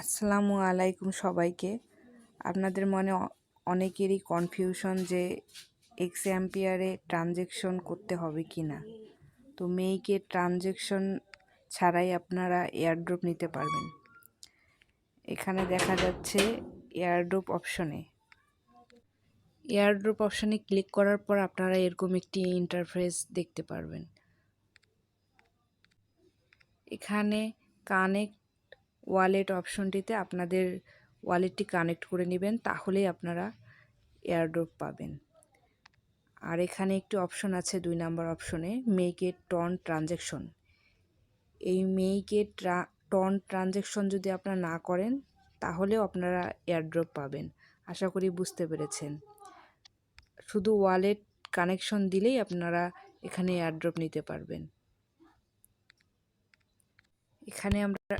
আসসালামু আলাইকুম সবাইকে। আপনাদের মনে অনেকেরই কনফিউশন যে এক্সএম্পিয়ারে ট্রানজ্যাকশন করতে হবে কি না। তো মেইকে ট্রানজ্যাকশন ছাড়াই আপনারা এয়ারড্রপ নিতে পারবেন। এখানে দেখা যাচ্ছে এয়ারড্রপ অপশনে ক্লিক করার পর আপনারা এরকম একটি ইন্টারফেস দেখতে পারবেন। এখানে কানেক্ট ওয়ালেট অপশনটিতে আপনাদের ওয়ালেটটি কানেক্ট করে নেবেন, তাহলেই আপনারা এয়ারড্রপ পাবেন। আর এখানে একটি অপশন আছে 2 নাম্বার অপশনে, মেক এ টর্ন ট্রানজ্যাকশন। এই মেক এ টর্ন ট্রানজ্যাকশন যদি আপনারা না করেন তাহলেও আপনারা এয়ারড্রপ পাবেন। আশা করি বুঝতে পেরেছেন। শুধু ওয়ালেট কানেকশন দিলেই আপনারা এখানে এয়ারড্রপ নিতে পারবেন। এখানে আমরা